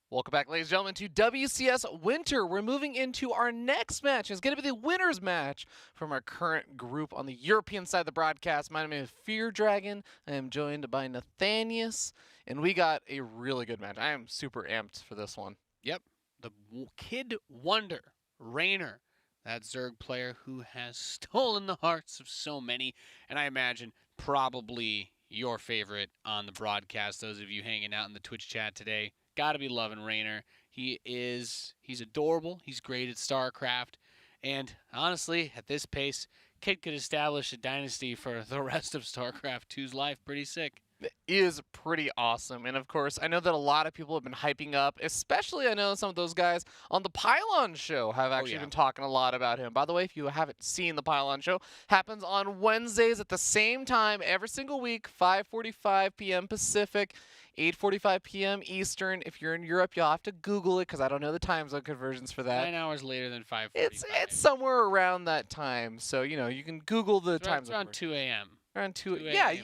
Welcome back, ladies and gentlemen, to WCS Winter. We're moving into our next match. It's going to be the winner's match from our current group on the European side of the broadcast. My name is Fear Dragon. I am joined by Nathanius, and we got a really good match. I am super amped for this one. Yep, the kid wonder, Reynor, that Zerg player who has stolen the hearts of so many, and I imagine probably your favorite on the broadcast. Those of you hanging out in the Twitch chat today, gotta be loving Reynor. He's adorable. He's great at StarCraft, and honestly, at this pace, kid could establish a dynasty for the rest of StarCraft 2's life. Pretty sick. It is pretty awesome. And of course, I know that a lot of people have been hyping up, especially I know some of those guys on the Pylon show have actually been talking a lot about him. By the way, if you haven't seen the Pylon show, happens on Wednesdays at the same time every single week, 5:45 p.m. Pacific, 8:45 p.m. Eastern. If you're in Europe, you'll have to Google it because I don't know the time zone conversions for that. 9 hours later than 5:45. It's somewhere around that time. So, you know, you can Google the time zone. Around 2 a.m. Around 2 yeah,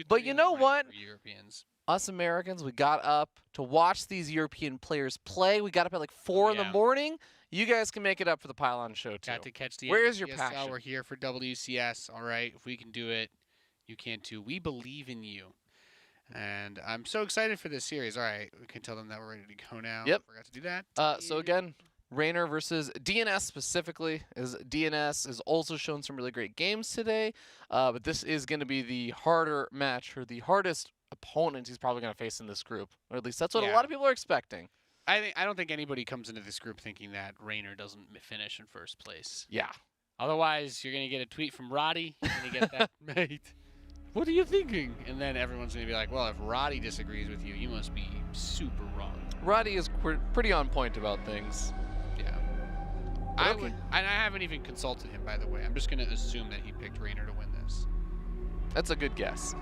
but you know what? Europeans. Us Americans, we got up to watch these European players play. We got up at like 4 in the morning. You guys can make it up for the Pylon show, too. Got to catch the Where's your WCS. passion? We're here for WCS, all right? If we can do it, you can too. We believe in you. And I'm so excited for this series. All right, we can tell them that we're ready to go now. Yep. Forgot to do that. So again, Reynor versus DnS specifically. DnS has also shown some really great games today, but this is going to be the harder match, or the hardest opponent he's probably going to face in this group. Or at least that's what a lot of people are expecting. I don't think anybody comes into this group thinking that Reynor doesn't finish in first place. Yeah. Otherwise, you're going to get a tweet from Roddy. You're going to get that, mate. What are you thinking? And then everyone's going to be like, well, if Roddy disagrees with you, you must be super wrong. Roddy is pretty on point about things. Yeah. I haven't even consulted him, by the way. I'm just going to assume that he picked Reynor to win this. That's a good guess.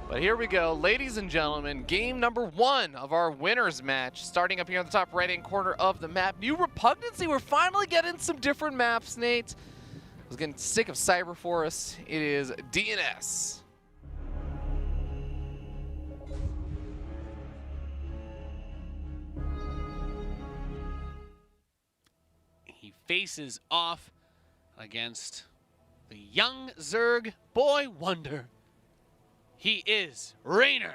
But here we go, ladies and gentlemen, game number 1 of our winners match, starting up here on the top right-hand corner of the map. New Repugnancy, we're finally getting some different maps, Nate. I was getting sick of Cyber Forest. It is DnS. He faces off against the young Zerg boy wonder. He is Reynor.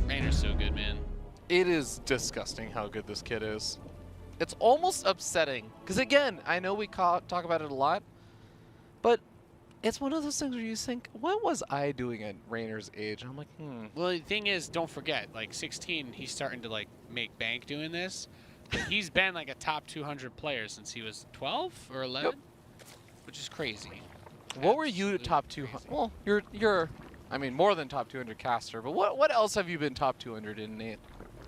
Reynor's so good, man. It is disgusting how good this kid is. It's almost upsetting. Because again, I know we talk about it a lot, but it's one of those things where you think, what was I doing at Reynor's age? And I'm like, Well, the thing is, don't forget, like 16, he's starting to like make bank doing this. But he's been like a top 200 player since he was 12 or 11, which is crazy. What were you top 200? Well, you're, I mean, more than top 200 caster. But what else have you been top 200 in, Nate?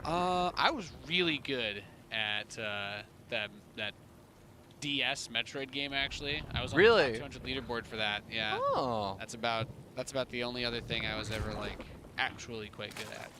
I was really good at that DS Metroid game, actually. I was on the top 200 leaderboard for that. Yeah. Oh. That's about the only other thing I was ever like actually quite good at.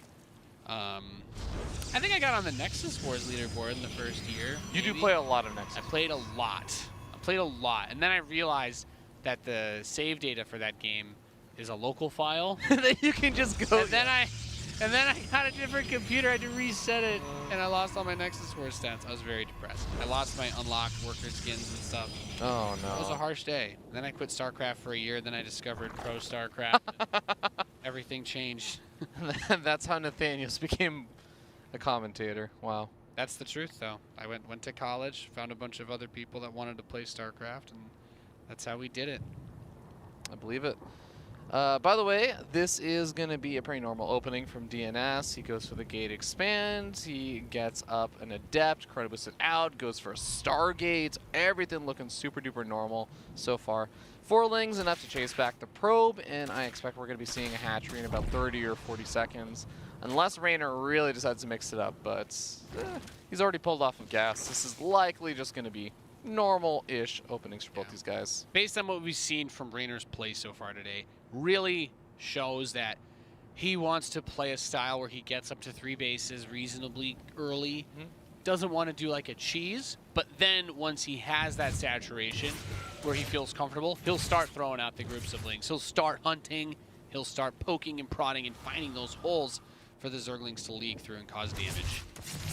I think I got on the Nexus Wars leaderboard in the first year. You do play a lot of Nexus. I played a lot. And then I realized that the save data for that game is a local file. That you can just go. And then I got a different computer. I had to reset it, and I lost all my Nexus Wars stats. I was very depressed. I lost my unlocked worker skins and stuff. Oh, no. It was a harsh day. Then I quit StarCraft for a year. Then I discovered Pro StarCraft. Everything changed. That's how Nathanius became a commentator. Wow. That's the truth, though. I went to college, found a bunch of other people that wanted to play StarCraft, and that's how we did it. I believe it. By the way, this is going to be a pretty normal opening from DnS. He goes for the gate expand. He gets up an Adept, credit boosted out, goes for a Stargate. Everything looking super duper normal so far. 4 lings, enough to chase back the probe, and I expect we're going to be seeing a hatchery in about 30 or 40 seconds. Unless Reynor really decides to mix it up, but he's already pulled off of gas. This is likely just going to be normal-ish openings for both these guys. Based on what we've seen from Reynor's play so far today, really shows that he wants to play a style where he gets up to 3 bases reasonably early. Doesn't want to do like a cheese, but then once he has that saturation where he feels comfortable, he'll start throwing out the groups of lings. He'll start hunting. he'll start poking and prodding and finding those holes for the Zerglings to leak through and cause damage.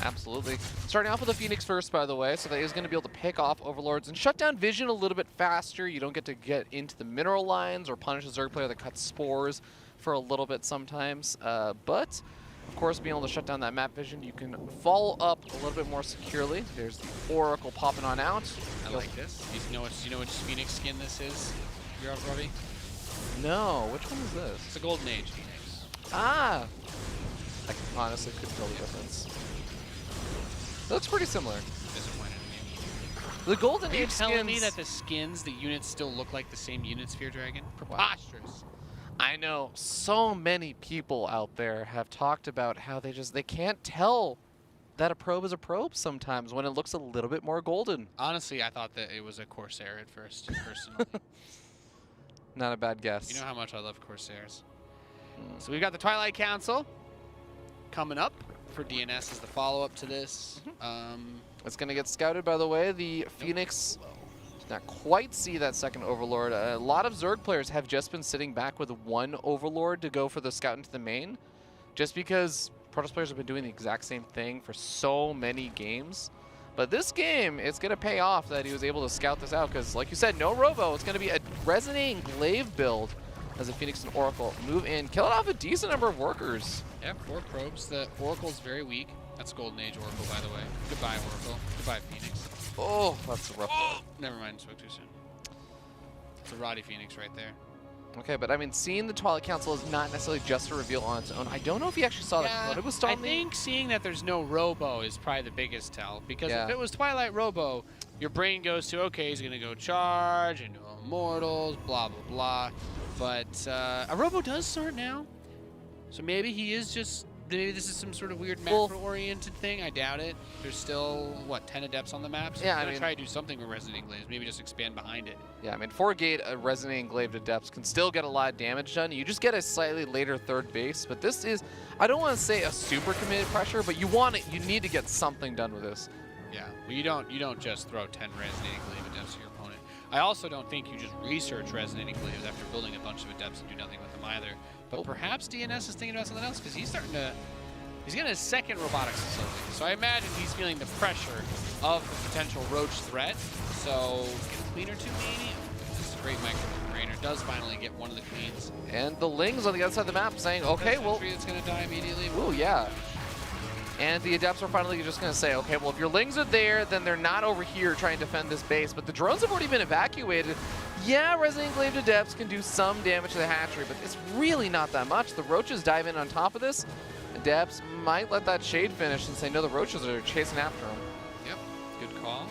Absolutely. Starting off with the Phoenix first, by the way, so that he's going to be able to pick off Overlords and shut down vision a little bit faster. You don't get to get into the mineral lines or punish a Zerg player that cuts spores for a little bit sometimes. But, of course, being able to shut down that map vision, you can follow up a little bit more securely. There's the Oracle popping on out. I like this. You know which Phoenix skin this is, Robbie? No, which one is this? It's a Golden Age Phoenix. Ah! I honestly couldn't tell the difference. It looks pretty similar. Disappointed in me. The Golden Are you Age telling skins... me that the skins, the units still look like the same units, Fear Dragon? Preposterous. I know so many people out there have talked about how they can't tell that a probe is a probe sometimes when it looks a little bit more golden. Honestly, I thought that it was a Corsair at first, personally. Not a bad guess. You know how much I love Corsairs. So we've got the Twilight Council coming up for DnS as the follow-up to this. It's going to get scouted, by the way. The Phoenix did not quite see that second Overlord. A lot of Zerg players have just been sitting back with one Overlord to go for the scout into the main, just because Protoss players have been doing the exact same thing for so many games. But this game, it's going to pay off that he was able to scout this out, because like you said, no Robo. It's going to be a Resonating Glaive build as the Phoenix and Oracle move in, killing off a decent number of workers. Yeah, 4 probes. The Oracle's very weak. That's Golden Age Oracle, by the way. Goodbye, Oracle. Goodbye, Phoenix. Oh, that's rough. Oh, never mind, spoke too soon. It's a Roddy Phoenix right there. Okay, but I mean, seeing the Twilight Council is not necessarily just a reveal on its own. I don't know if you actually saw that. What it was I think seeing that there's no Robo is probably the biggest tell. Because if it was Twilight Robo, your brain goes to, okay, he's going to go charge into Immortals, blah, blah, blah. But a Robo does start now. So maybe he is just, maybe this is some sort of weird macro-oriented thing. I doubt it. There's still, what, 10 Adepts on the map? So I'm going to try to do something with Resonating Glaives. Maybe just expand behind it. Yeah, I mean, 4-gate Resonating Glaive Adepts can still get a lot of damage done. You just get a slightly later third base. But this is, I don't want to say a super committed pressure, but you want it, you need to get something done with this. Yeah, well, you don't just throw 10 Resonating Glaive Adepts to your opponent. I also don't think you just research Resonating Glaives after building a bunch of Adepts and do nothing with them either. But perhaps DnS is thinking about something else, because he's starting to, he's getting his second robotics facility. So I imagine he's feeling the pressure of the potential Roach threat. So get a queen or two maybe? This is a great micro from Reynor. Does finally get one of the queens. And the Lings on the other side of the map saying, okay, well. It's going to die immediately. Ooh, yeah. And the Adepts are finally just going to say, okay, well, if your Lings are there, then they're not over here trying to defend this base. But the drones have already been evacuated. Yeah, Resonating Glaive Adepts can do some damage to the hatchery, but it's really not that much. The Roaches dive in on top of this. Adepts might let that Shade finish since they know the Roaches are chasing after them. Yep, good call.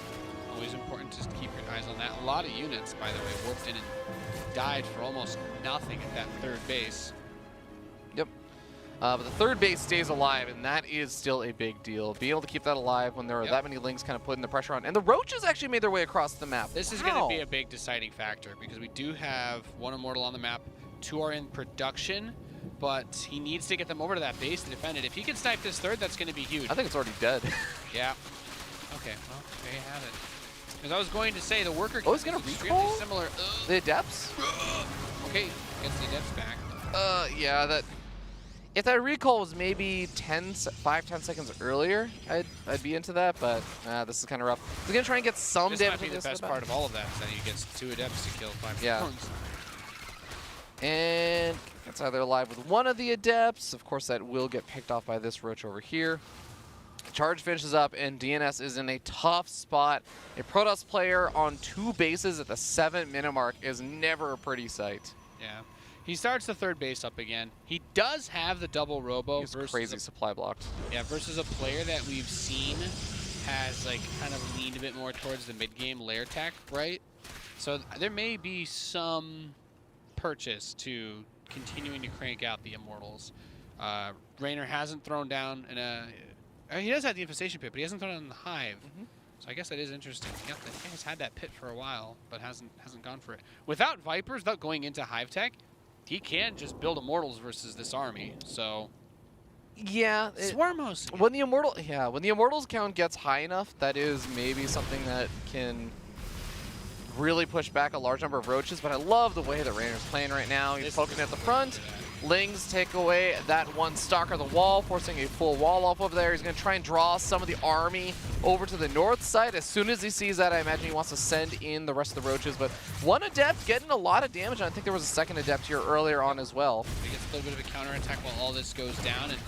Always important to keep your eyes on that. A lot of units, by the way, warped in and died for almost nothing at that third base. Yep. But the third base stays alive, and that is still a big deal. Being able to keep that alive when there are that many Lings kind of putting the pressure on. And the Roaches actually made their way across the map. This is going to be a big deciding factor, because we do have 1 Immortal on the map, 2 are in production, but he needs to get them over to that base to defend it. If he can snipe this third, that's going to be huge. I think it's already dead. Yeah. Okay, well, there you have it. Because I was going to say, the worker he's going to recall? Similar. The Adepts? Okay, gets the Adepts back. Yeah, that... If that recall was maybe 5-10 seconds earlier, I'd be into that, but this is kind of rough. We're going to try and get some damage. This might be the best part of all of that, is that he gets 2 Adepts to kill 5 drones. And it's either alive with one of the Adepts. Of course, that will get picked off by this Roach over here. Charge finishes up, and DnS is in a tough spot. A Protoss player on 2 bases at the 7-minute mark is never a pretty sight. Yeah. He starts the third base up again. He does have the double Robo. He's crazy supply blocked. Yeah, versus a player that we've seen has like kind of leaned a bit more towards the mid-game lair tech, right? So there may be some purchase to continuing to crank out the Immortals. Reynor hasn't thrown down he does have the Infestation Pit, but he hasn't thrown down the Hive. So I guess that is interesting. He has had that pit for a while, but hasn't gone for it. Without Vipers, without going into Hive tech, he can just build Immortals versus this army. So yeah, Swarmos. When the Immortals count gets high enough, that is maybe something that can really push back a large number of roaches, but I love the way that Reynor's playing right now. He's poking at the front. Lings take away that one Stalker the wall, forcing a full wall off over there. He's going to try and draw some of the army over to the north side. As soon as he sees that, I imagine he wants to send in the rest of the roaches. But one Adept getting a lot of damage, and I think there was a second Adept here earlier on as well. He gets a little bit of a counterattack while all this goes down. And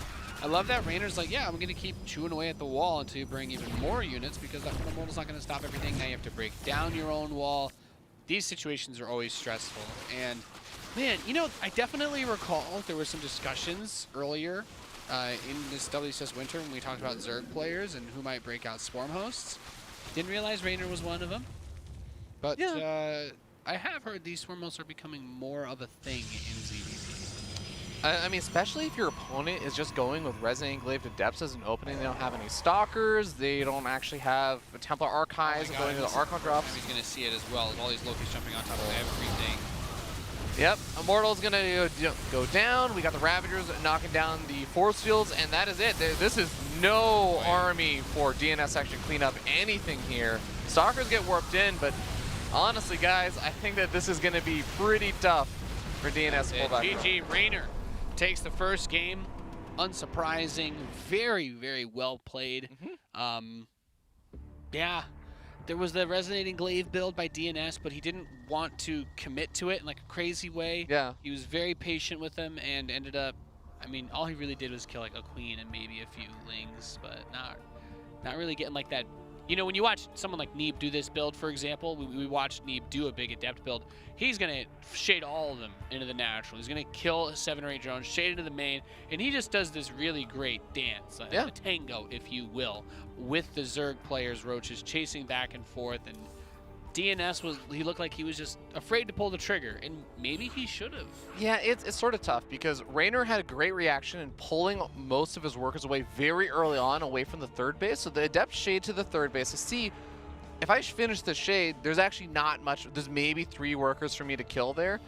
I love that Reynor's like, yeah, I'm going to keep chewing away at the wall until you bring even more units, because that one model's not going to stop everything. Now you have to break down your own wall. These situations are always stressful. And man, you know, I definitely recall there were some discussions earlier in this WCS winter when we talked about Zerg players and who might break out Swarm hosts. Didn't realize Reynor was one of them. But yeah. I have heard these Swarm hosts are becoming more of a thing in ZvP. I mean, especially if your opponent is just going with Resonant Engraved Adepts as an opening. They don't have any Stalkers. They don't actually have a Templar Archives and going to the Archon drops. He's going to see it as well. All these Lokis jumping on top of everything. Yep, Immortal's going to go down. We got the Ravagers knocking down the force fields, and that is it. This is no army for DnS to actually clean up anything here. Stalkers get warped in, but honestly, guys, I think that this is going to be pretty tough for DnS to pull back. GG, Reynor takes the first game. Unsurprising. Very, very well played. Yeah. There was the Resonating Glaive build by DnS, but he didn't want to commit to it in like a crazy way. Yeah. He was very patient with them and ended up, I mean, all he really did was kill like a queen and maybe a few lings, but not really getting like that. You know, when you watch someone like Neeb do this build, for example, we watched Neeb do a big Adept build. He's going to shade all of them into the natural. He's going to kill 7 or 8 drones, shade into the main, and he just does this really great dance, a tango, if you will, with the Zerg players, roaches, chasing back and forth. And DnS he looked like he was just afraid to pull the trigger, and maybe he should have. Yeah, it's sort of tough because Reynor had a great reaction in pulling most of his workers away very early on, away from the third base. So the Adept shade to the third base. I see, if I finish the shade, there's actually not much. There's maybe 3 workers for me to kill there.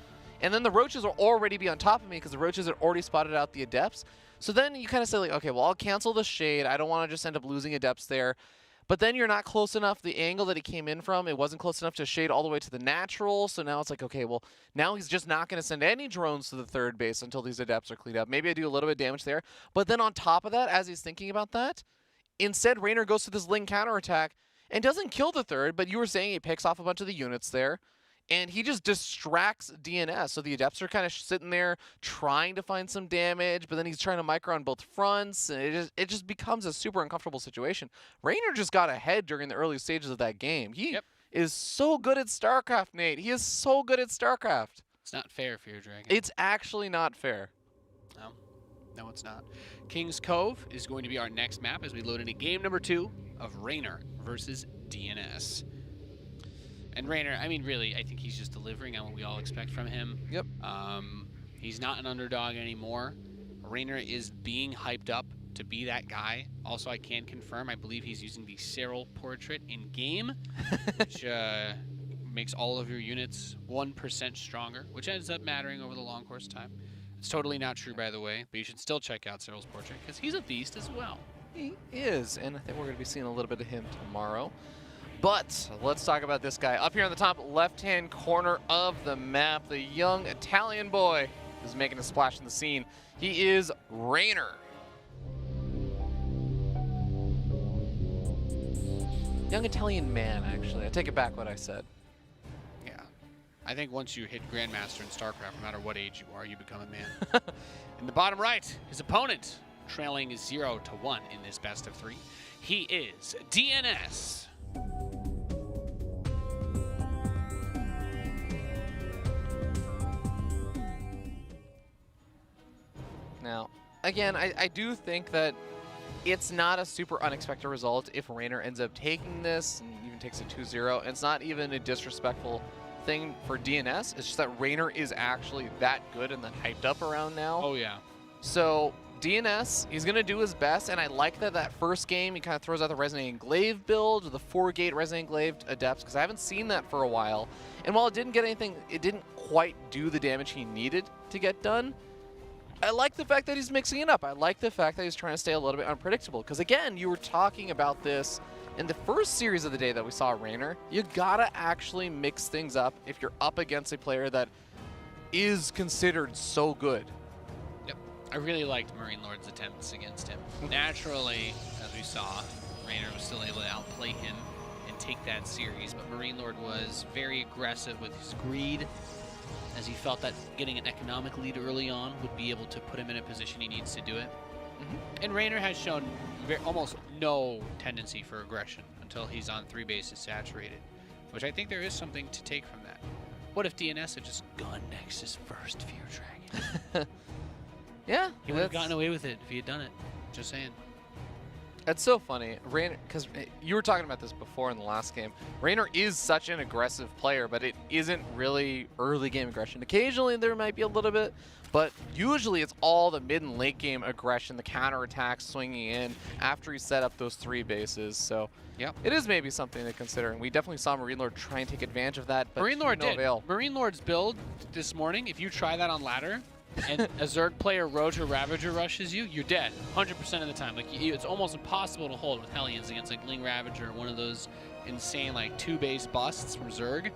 And then the roaches will already be on top of me because the roaches had already spotted out the Adepts. So then you kind of say, like, okay, well, I'll cancel the shade. I don't want to just end up losing Adepts there. But then you're not close enough. The angle that he came in from, it wasn't close enough to shade all the way to the natural. So now it's like, okay, well, now he's just not going to send any drones to the third base until these Adepts are cleaned up. Maybe I do a little bit of damage there. But then on top of that, as he's thinking about that, instead Reynor goes to this Ling counterattack and doesn't kill the third, but you were saying he picks off a bunch of the units there. And he just distracts DnS. So the Adepts are kind of sitting there trying to find some damage, but then he's trying to micro on both fronts, and it just becomes a super uncomfortable situation. Reynor just got ahead during the early stages of that game. He is so good at StarCraft, Nate. He is so good at StarCraft. It's not fair, Fear Dragon. It's actually not fair. No, it's not. King's Cove is going to be our next map as we load into game number 2 of Reynor versus DnS. And Reynor, I mean, really, I think he's just delivering on what we all expect from him. Yep. He's not an underdog anymore. Reynor is being hyped up to be that guy. Also, I can confirm, I believe he's using the Cyril portrait in game, which makes all of your units 1% stronger, which ends up mattering over the long course of time. It's totally not true, by the way, but you should still check out Cyril's portrait because he's a beast as well. He is, and I think we're going to be seeing a little bit of him tomorrow. But let's talk about this guy. Up here on the top left-hand corner of the map, the young Italian boy who's making a splash in the scene. He is Reynor. Young Italian man, actually. I take it back what I said. Yeah. I think once you hit Grandmaster in StarCraft, no matter what age you are, you become a man. In the bottom right, his opponent, trailing 0-1 in this best of 3. He is DnS. Now, again, I do think that it's not a super unexpected result if Reynor ends up taking this and even takes a 2-0. It's not even a disrespectful thing for DnS. It's just that Reynor is actually that good and that hyped up around now. Oh, yeah. So DnS, he's going to do his best, and I like that first game he kind of throws out the Resonating Glaive build, the 4-gate Resonating Glaive Adepts, because I haven't seen that for a while. And while it didn't get anything, it didn't quite do the damage he needed to get done. I like the fact that he's mixing it up. I like the fact that he's trying to stay a little bit unpredictable. Because again, you were talking about this In the first series of the day that we saw Reynor, you gotta actually mix things up if you're up against a player that is considered so good. Yep. I really liked Marine Lord's attempts against him. Naturally, as we saw, Reynor was still able to outplay him and take that series, but Marine Lord was very aggressive with his greed, as he felt that getting an economic lead early on would be able to put him in a position he needs to do it. And Reynor has shown almost no tendency for aggression until he's on 3 bases saturated, which I think there is something to take from that. What if DnS had just gone Nexus first, Fear Dragon? Yeah. He would have gotten away with it if he had done it. Just saying. It's so funny, Reynor, because you were talking about this before in the last game. Reynor is such an aggressive player, but it isn't really early game aggression. Occasionally there might be a little bit, but usually it's all the mid and late game aggression, the counterattack swinging in after he set up those 3 bases. So yep. It is maybe something to consider, and we definitely saw Marine Lord try and take advantage of that, but Marine Lord no did. avail. Marine Lord's build this morning, if you try that on ladder, and a Zerg player Roger Ravager rushes you, you're dead 100% of the time. Like it's almost impossible to hold with Hellions against like Ling Ravager or one of those insane like 2-base busts from Zerg.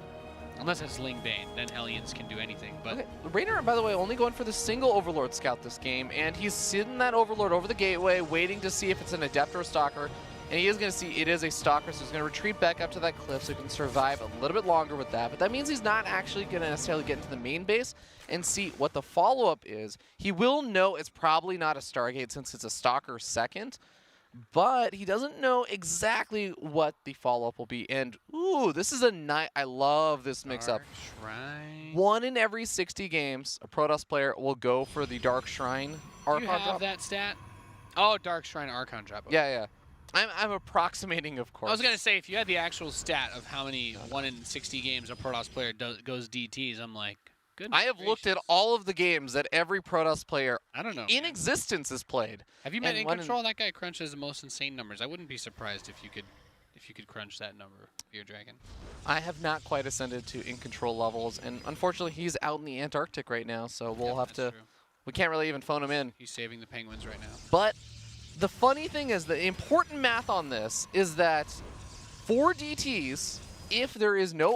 Unless it's Ling Bane, then Hellions can do anything. But okay. Reynor, by the way, only going for the single Overlord scout this game, and he's sitting that Overlord over the gateway, waiting to see if it's an Adept or a Stalker. And he is going to see it is a Stalker, so he's going to retreat back up to that cliff so he can survive a little bit longer with that. But that means he's not actually going to necessarily get into the main base and see what the follow-up is. He will know it's probably not a Stargate since it's a Stalker second, but he doesn't know exactly what the follow-up will be. And, ooh, this is a nice... I love this mix-up. Shrine. 1 in every 60 games, a Protoss player will go for the Dark Shrine Archon Do you have drop. that stat? Oh, Dark Shrine Archon drop. Okay. Yeah. I'm approximating, of course. I was going to say, if you had the actual stat of how many 1 in 60 games a Protoss player goes DTs, I'm like, goodness I have gracious. looked at all of the games that every Protoss player I don't know, in man. existence has played. Have you met and In one Control? That guy crunches the most insane numbers. I wouldn't be surprised if you could crunch that number, Fear Dragon. I have not quite ascended to In Control levels, and unfortunately he's out in the Antarctic right now, so we'll have to... True. We can't really even phone him in. He's saving the penguins right now. But the funny thing is, the important math on this is that for DTs, if there is no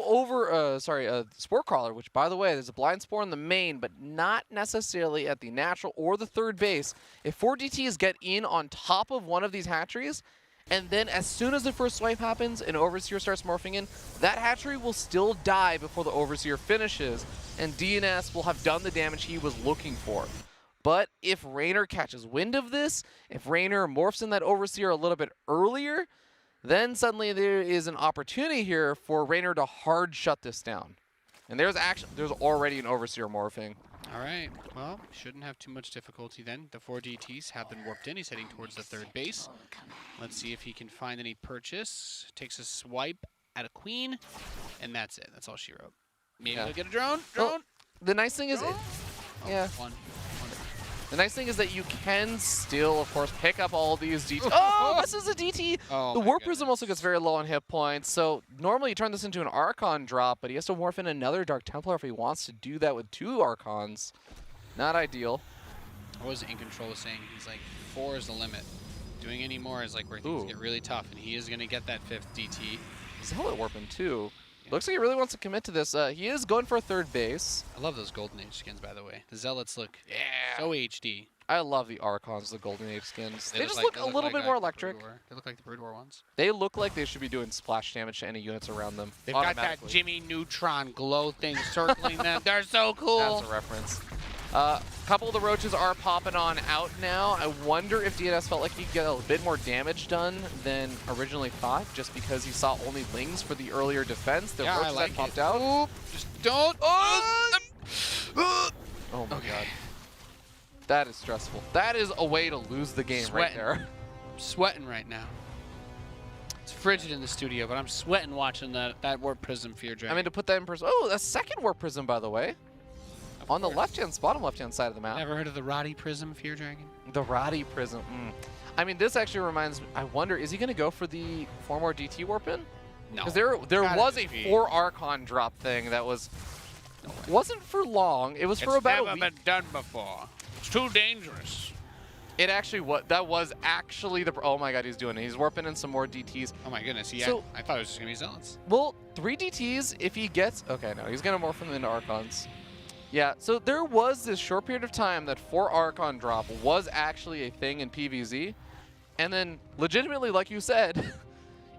spore crawler, which by the way, there's a blind spore in the main, but not necessarily at the natural or the 3rd base. If 4 DTs get in on top of one of these hatcheries, and then as soon as the first swipe happens and Overseer starts morphing in, that hatchery will still die before the Overseer finishes, and DnS will have done the damage he was looking for. But if Reynor catches wind of this, if Reynor morphs in that Overseer a little bit earlier, then suddenly there is an opportunity here for Reynor to hard shut this down. And there's already an Overseer morphing. All right. Well, shouldn't have too much difficulty then. The 4 DTs have been warped in. He's heading towards the 3rd base. Let's see if he can find any purchase. Takes a swipe at a queen, and that's it. That's all she wrote. Maybe he'll get a drone. Well, the nice thing is... yeah. One. The nice thing is that you can still, of course, pick up all these DTs. Oh, this is a DT! Oh, the Warp Prism also gets very low on hit points, so normally you turn this into an Archon drop, but he has to morph in another Dark Templar if he wants to do that with 2 Archons. Not ideal. What was In Control saying? He's like, 4 is the limit. Doing any more is like where things get really tough, and he is going to get that 5th DT. Zealot warping too. Looks like he really wants to commit to this. He is going for a 3rd base. I love those Golden Age skins, by the way. The Zealots look so HD. I love the Archons, the Golden Age skins. They just like- look a little bit more electric. They look like the Brood War ones. They look like they should be doing splash damage to any units around them. They've got that Jimmy Neutron glow thing circling them. They're so cool. That's a reference. A couple of the roaches are popping on out now. I wonder if DnS felt like he could get a bit more damage done than originally thought, just because he saw only Lings for the earlier defense. The roaches I like had popped it. out. Oop, just don't. Oh my god. That is stressful. That is a way to lose the game right there. I'm sweating right now. It's frigid in the studio, but I'm sweating watching that Warp Prism Fear Dragon. I mean, to put that in perspective. Oh, a second Warp Prism, by the way. On the bottom left-hand side of the map. Ever heard of the Roddy Prism Fear Dragon? The Roddy Prism. I mean, this actually reminds me. I wonder, is he going to go for the 4 more DT warp in? No. Because there was a 4 Archon drop thing that wasn't for long. It was for about a week. It's never been done before. It's too dangerous. It actually that was actually the. Oh my God, he's doing it. He's warping in some more DTs. Oh my goodness. Yeah, So- I thought it was just going to be Zealots. Well, 3 DTs if he gets. Okay, no, he's gonna morph them into Archons. Yeah, so there was this short period of time that 4 Archon drop was actually a thing in PvZ, and then legitimately, like you said,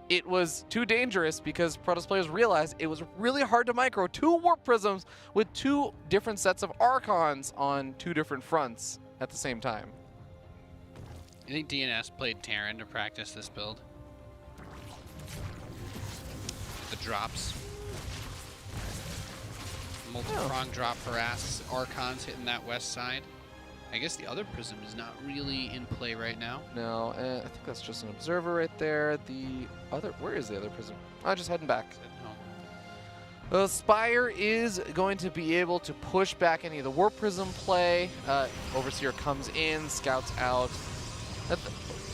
it was too dangerous because Protoss players realized it was really hard to micro 2 Warp Prisms with 2 different sets of Archons on 2 different fronts at the same time. You think DnS played Terran to practice this build? The drops. Multi-prong drop harass Archons hitting that west side. I guess the other prism is not really in play right now. No, I think that's just an observer right there. The other, where is the other prism? Oh, just heading back. The Spire is going to be able to push back any of the Warp Prism play. Overseer comes in, scouts out.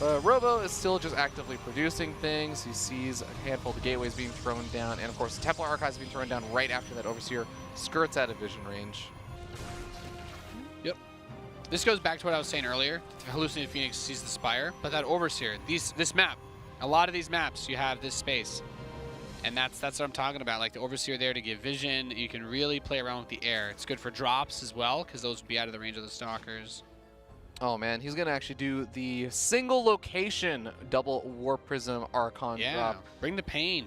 Robo is still just actively producing things. He sees a handful of the gateways being thrown down, and of course the Templar Archives being thrown down right after that Overseer skirts out of vision range. Yep. This goes back to what I was saying earlier. Hallucinated Phoenix sees the Spire, but that Overseer, this map, a lot of these maps, you have this space. And that's what I'm talking about, like the Overseer there to give vision. You can really play around with the air. It's good for drops as well, because those would be out of the range of the Stalkers. Oh man, he's gonna actually do the single location double Warp Prism Archon drop. Bring the pain.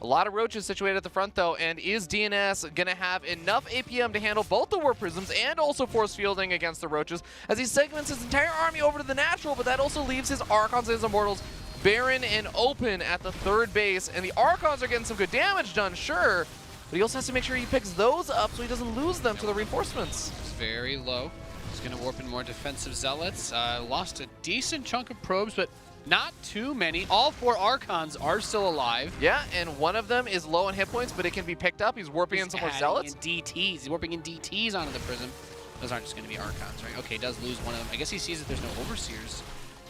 A lot of roaches situated at the front though, and is DnS gonna have enough APM to handle both the Warp Prisms and also force fielding against the roaches as he segments his entire army over to the natural, but that also leaves his Archons and his Immortals barren and open at the 3rd base, and the Archons are getting some good damage done, sure, but he also has to make sure he picks those up so he doesn't lose them to the reinforcements. It's very low. He's going to warp in more defensive Zealots. Lost a decent chunk of probes, but not too many. All 4 Archons are still alive. Yeah, and one of them is low on hit points, but it can be picked up. He's warping in some more Zealots. DTs. He's warping in DTs onto the Prism. Those aren't just going to be Archons, right? Okay, does lose one of them. I guess he sees that there's no Overseers.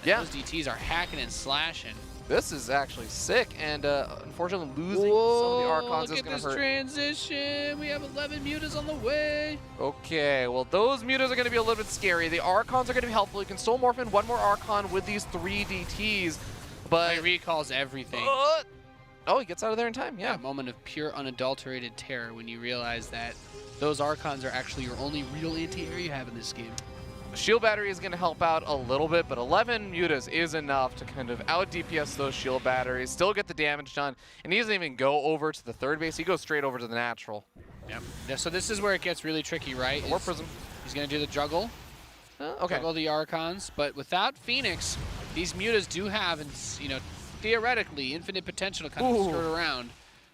And yeah. Those DTs are hacking and slashing. This is actually sick, and unfortunately losing some of the Archons is going to hurt. Look at this transition. We have 11 mutas on the way. Okay, well, those mutas are going to be a little bit scary. The Archons are going to be helpful. You can still morph in one more Archon with these 3 DTs, but... He recalls everything. Oh, he gets out of there in time, yeah. A moment of pure, unadulterated terror when you realize that those Archons are actually your only real anti-air you have in this game. Shield battery is going to help out a little bit, but 11 mutas is enough to kind of out DPS those shield batteries, still get the damage done, and he doesn't even go over to the 3rd base. He goes straight over to the natural. Yep. Yeah, so this is where it gets really tricky, right? Warp Prism. He's going to do the juggle. Okay. Juggle the Archons, but without Phoenix, these mutas do have, theoretically, infinite potential to kind of skirt around.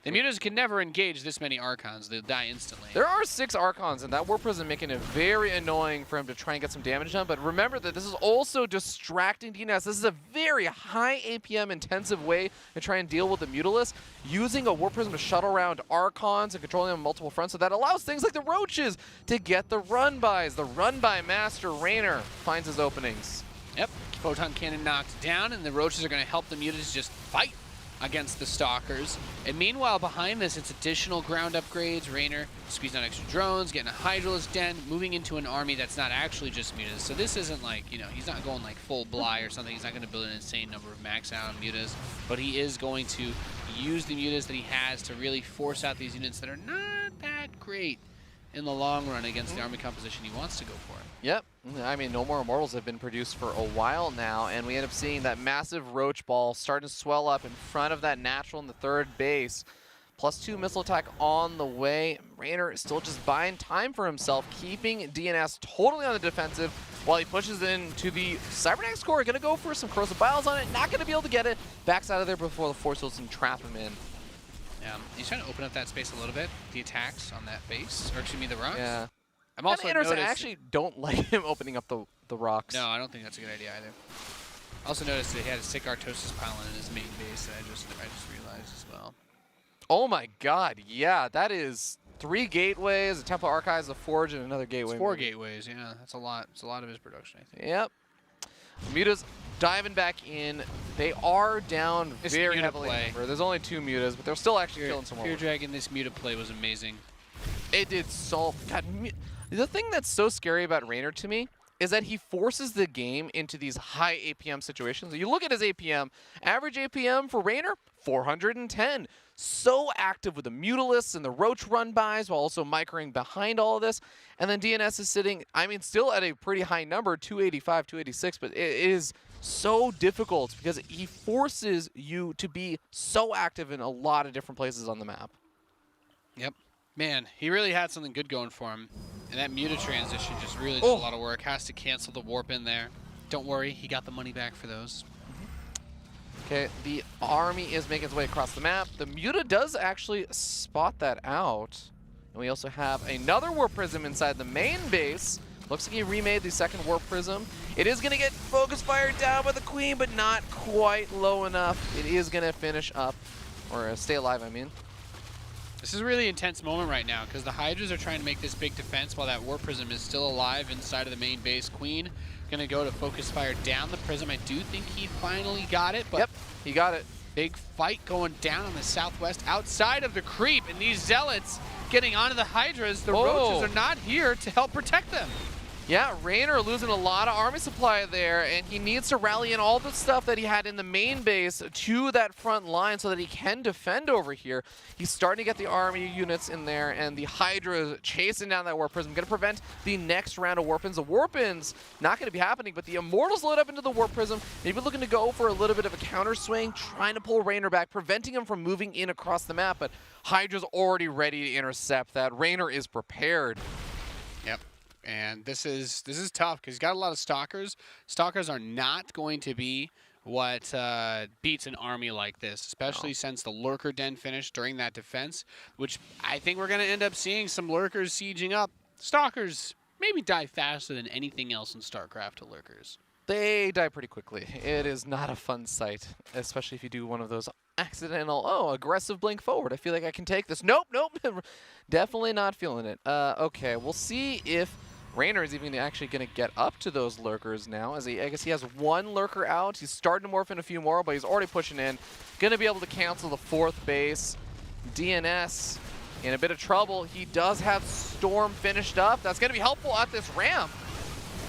The mutas can never engage this many Archons. They'll die instantly. There are 6 Archons, and that Warp Prism making it very annoying for him to try and get some damage done. But remember that this is also distracting DnS. This is a very high APM intensive way to try and deal with the Mutalisk, using a Warp Prism to shuttle around Archons and controlling them on multiple fronts. So that allows things like the Roaches to get the run-bys. The run-by master, Reynor, finds his openings. Yep. Photon Cannon knocked down, and the Roaches are going to help the mutas just fight against the Stalkers. And meanwhile, behind this, it's additional ground upgrades. Reynor squeezing out extra drones, getting a Hydralisk Den, moving into an army that's not actually just mutas. So this isn't like, he's not going like full Bly or something. He's not going to build an insane number of max out mutas, but he is going to use the mutas that he has to really force out these units that are not that great in the long run against the army composition he wants to go for. Yep. I mean, no more Immortals have been produced for a while now, and we end up seeing that massive Roach Ball starting to swell up in front of that natural in the 3rd base. +2 missile attack on the way. Reynor is still just buying time for himself, keeping DnS totally on the defensive while he pushes into the Cybernetics core. Going to go for some Corrosive Biles on it. Not going to be able to get it. Backs out of there before the Force Fields can trap him in. He's trying to open up that space a little bit. The attacks on that base, or excuse me, the rocks. Yeah. I'm also noticed. I actually don't like him opening up the rocks. No, I don't think that's a good idea either. I also noticed that he had a sick Artosis pylon in his main base that I just realized as well. Oh my God, yeah, that is 3 gateways, a Templar Archives, a Forge, and another gateway. It's 4 gateways, yeah, that's a lot. It's a lot of his production, I think. Yep. Mutas diving back in. They are down very heavily. There's only 2 mutas, but they're still actually killing some more. Fear Dragon, this muta play was amazing. It did so. God, the thing that's so scary about Reynor to me is that he forces the game into these high APM situations. You look at his APM, average APM for Reynor, 410. So active with the Mutalisks and the Roach run-bys while also microing behind all of this. And then DnS is sitting, I mean, still at a pretty high number, 285, 286, but it is so difficult because he forces you to be so active in a lot of different places on the map. Yep. Man, he really had something good going for him. And that Muta transition just really did a lot of work. Has to cancel the warp in there. Don't worry, he got the money back for those. Okay, the army is making its way across the map. The Muta does actually spot that out. And we also have another warp prism inside the main base. Looks like he remade the second warp prism. It is going to get focus fired down by the Queen, but not quite low enough. It is going to finish up, or stay alive, I mean. This is a really intense moment right now because the Hydras are trying to make this big defense while that Warp Prism is still alive inside of the main base. Queen going to go to focus fire down the Prism. I do think he finally got it, but yep, he got it. Big fight going down on the southwest outside of the creep, and these Zealots getting onto the Hydras. The Roaches are not here to help protect them. Yeah, Reynor losing a lot of army supply there, and he needs to rally in all the stuff that he had in the main base to that front line so that he can defend over here. He's starting to get the army units in there, and the Hydra chasing down that Warp Prism, going to prevent the next round of Warpins. The Warpins not going to be happening, but the Immortals load up into the Warp Prism, maybe looking to go for a little bit of a counter swing, trying to pull Reynor back, preventing him from moving in across the map, but Hydra's already ready to intercept that. Reynor is prepared. Yep. And this is tough because he's got a lot of Stalkers. Stalkers are not going to be what beats an army like this, especially since the Lurker Den finished during that defense, which I think we're going to end up seeing some Lurkers sieging up. Stalkers maybe die faster than anything else in StarCraft to Lurkers. They die pretty quickly. It is not a fun sight, especially if you do one of those accidental, aggressive blink forward. I feel like I can take this. Nope, nope. Definitely not feeling it. Okay, we'll see if Reynor is even actually going to get up to those Lurkers now. I guess he has one Lurker out. He's starting to morph in a few more, but he's already pushing in. Going to be able to cancel the fourth base. DnS in a bit of trouble. He does have Storm finished up. That's going to be helpful at this ramp.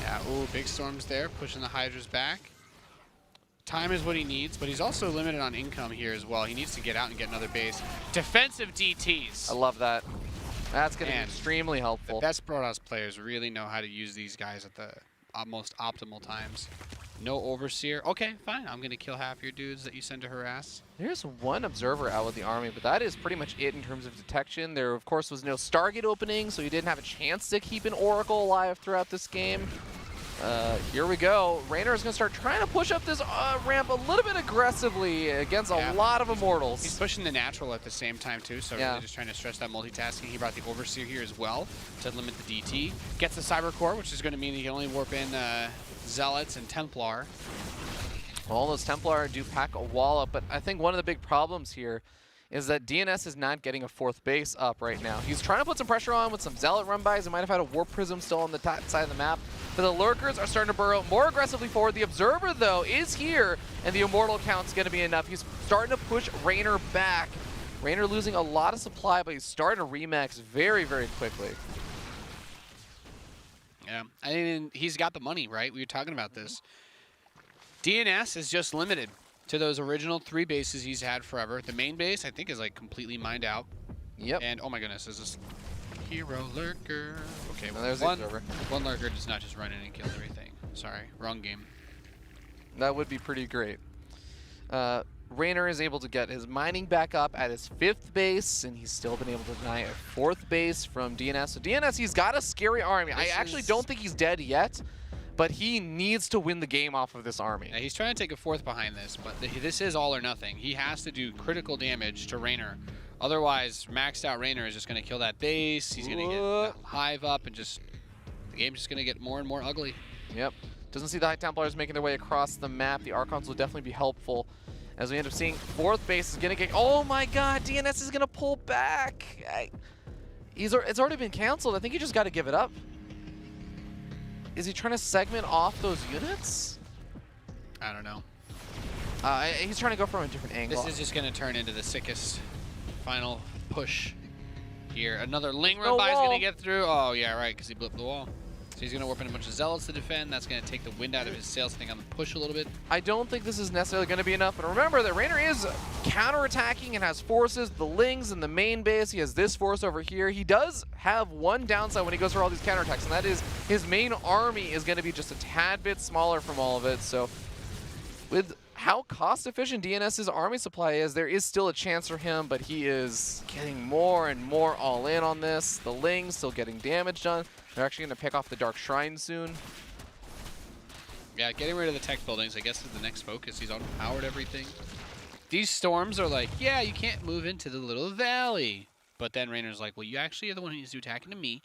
Yeah, ooh, big Storms there, pushing the Hydras back. Time is what he needs, but he's also limited on income here as well. He needs to get out and get another base. Defensive DTs. I love that. That's going to be extremely helpful. The best Protoss players really know how to use these guys at the most optimal times. No Overseer. Okay, fine. I'm going to kill half your dudes that you send to harass. There's one Observer out with the army, but that is pretty much it in terms of detection. There, of course, was no Stargate opening, so he didn't have a chance to keep an Oracle alive throughout this game. Here we go. Reynor is going to start trying to push up this ramp a little bit aggressively against a lot of Immortals. He's pushing the Natural at the same time, too, so really just trying to stretch that multitasking. He brought the Overseer here as well to limit the DT. Gets the Cyber Core, which is going to mean he can only warp in Zealots and Templar. Well, those Templar do pack a wall up, but I think one of the big problems here is that DnS is not getting a fourth base up right now. He's trying to put some pressure on with some Zealot run-bys. He might have had a Warp Prism still on the side of the map. But the Lurkers are starting to burrow more aggressively forward. The Observer, though, is here, and the Immortal count's going to be enough. He's starting to push Reynor back. Reynor losing a lot of supply, but he's starting to remax very, very quickly. Yeah, I mean, he's got the money, right? We were talking about this. DnS is just limited to those original 3 bases he's had forever. The main base, I think, is like completely mined out. Yep. And oh my goodness, is this Hero Lurker? Okay, well, there's one Lurker does not just run in and kill everything. Sorry, wrong game. That would be pretty great. Reynor is able to get his mining back up at his 5th base, and he's still been able to deny a 4th base from DnS. So DnS, he's got a scary army. I actually don't think he's dead yet, but he needs to win the game off of this army. Yeah, he's trying to take a 4th behind this, but this is all or nothing. He has to do critical damage to Reynor. Otherwise, maxed out Reynor is just going to kill that base. He's going to get that Hive up, and just the game's just going to get more and more ugly. Yep. Doesn't see the High Templars making their way across the map. The Archons will definitely be helpful as we end up seeing 4th base is going to get... Oh my god, DnS is going to pull back. It's already been canceled. I think you just got to give it up. Is he trying to segment off those units? I don't know. He's trying to go from a different angle. This is just going to turn into the sickest final push here. Another Ling run by is going to get through. Oh, yeah, right, because he blipped the wall. So he's going to warp in a bunch of Zealots to defend. That's going to take the wind out of his sails, I think, on the push a little bit. I don't think this is necessarily going to be enough, but remember that Reynor is counterattacking and has forces, the Lings in the main base. He has this force over here. He does have one downside when he goes for all these counterattacks, and that is his main army is going to be just a tad bit smaller from all of it. So with how cost-efficient DNS's army supply is, there is still a chance for him, but he is getting more and more all in on this. The Lings still getting damage done. They're actually going to pick off the Dark Shrine soon. Yeah, getting rid of the tech buildings, I guess, is the next focus. He's outpowered everything. These storms are like, yeah, you can't move into the little valley. But then Reynor's like, well, you actually are the one who needs to attack into me.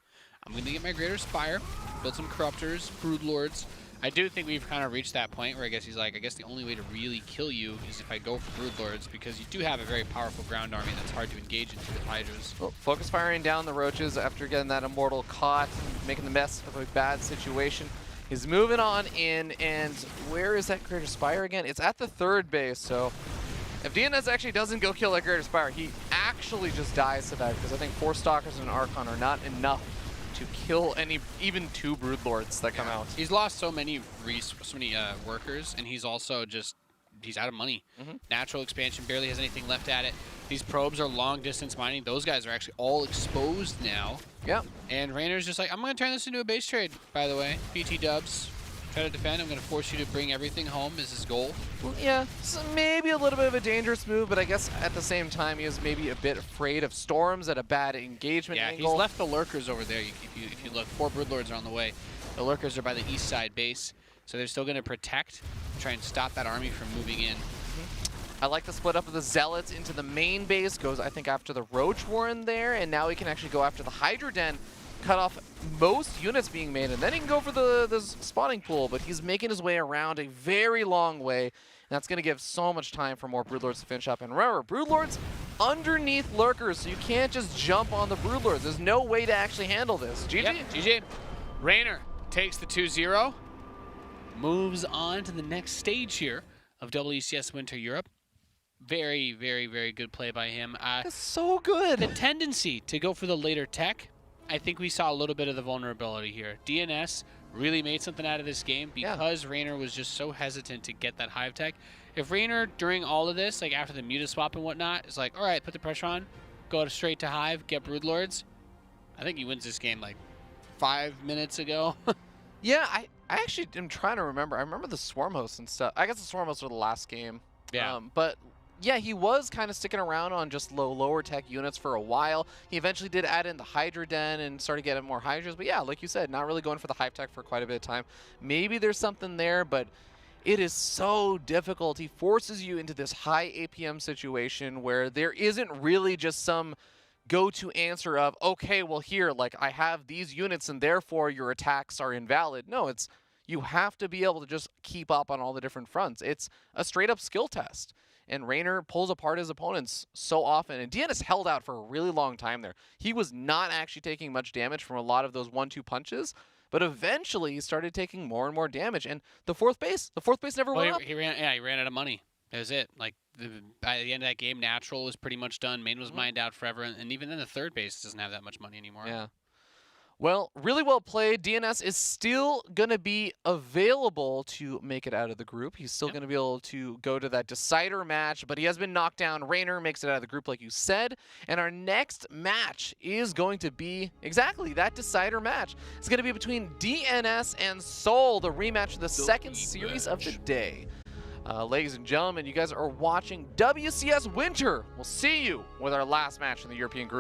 I'm going to get my Greater Spire, build some Corruptors, Broodlords. I do think we've kind of reached that point where I guess he's like, I guess the only way to really kill you is if I go for Broodlords, because you do have a very powerful ground army that's hard to engage into with Hydras. Well, focus firing down the Roaches after getting that Immortal caught, making the mess of a bad situation. He's moving on in, and where is that Greater Spire again? It's at the third base, so if DNS actually doesn't go kill that Greater Spire, he actually just dies to that, because I think 4 Stalkers and an Archon are not enough to kill even 2 Broodlords that come out. He's lost so many workers, and he's also he's out of money. Natural expansion barely has anything left at it. These probes are long distance mining. Those guys are actually all exposed now. Yeah. And Reynor's just like, I'm going to turn this into a base trade, by the way. BT dubs. Try to defend. I'm going to force you to bring everything home is his goal. Well, yeah, so maybe a little bit of a dangerous move, but I guess at the same time he is maybe a bit afraid of storms at a bad engagement angle. He's left the lurkers over there. If you look, 4 Broodlords are on the way. The lurkers are by the east side base, so they're still going to protect, try and stop that army from moving in. I like the split up of the Zealots into the main base. Goes, I think, after the Roach Warren there, and now he can actually go after the Hydra Den, cut off most units being made, and then he can go for the spawning pool, but he's making his way around a very long way, and that's going to give so much time for more Broodlords to finish up. And remember, Broodlords underneath Lurkers, so you can't just jump on the Broodlords. There's no way to actually handle this. GG. Yep, GG. Reynor takes the 2-0, moves on to the next stage here of WCS Winter Europe. Very, very, very good play by him. That's so good. The tendency to go for the later tech, I think we saw a little bit of the vulnerability here. DNS really made something out of this game because Reynor was just so hesitant to get that Hive tech. If Reynor, during all of this, like after the Muta swap and whatnot, is like, all right, put the pressure on, go straight to Hive, get Broodlords, I think he wins this game like 5 minutes ago. Yeah, I actually am trying to remember. I remember the Swarm Hosts and stuff. I guess the Swarm Hosts were the last game. Yeah. But yeah, he was kind of sticking around on just lower tech units for a while. He eventually did add in the Hydra Den and started getting more Hydras. But yeah, like you said, not really going for the Hive tech for quite a bit of time. Maybe there's something there, but it is so difficult. He forces you into this high APM situation where there isn't really just some go-to answer of, okay, well here, like I have these units and therefore your attacks are invalid. No, it's you have to be able to just keep up on all the different fronts. It's a straight up skill test. And Reynor pulls apart his opponents so often. And DnS held out for a really long time there. He was not actually taking much damage from a lot of those 1-2 punches, but eventually he started taking more and more damage. And the fourth base never went up. He ran out of money. That was it. Like by the end of that game, Natural was pretty much done. Main was mined out forever, and even then the third base doesn't have that much money anymore. Yeah. Well, really well played. DnS is still going to be available to make it out of the group. He's still going to be able to go to that decider match, but he has been knocked down. Reynor makes it out of the group like you said, and our next match is going to be exactly that decider match. It's going to be between DnS and Soul, the rematch of the second series of the day. Ladies and gentlemen, you guys are watching WCS Winter. We'll see you with our last match in the European group.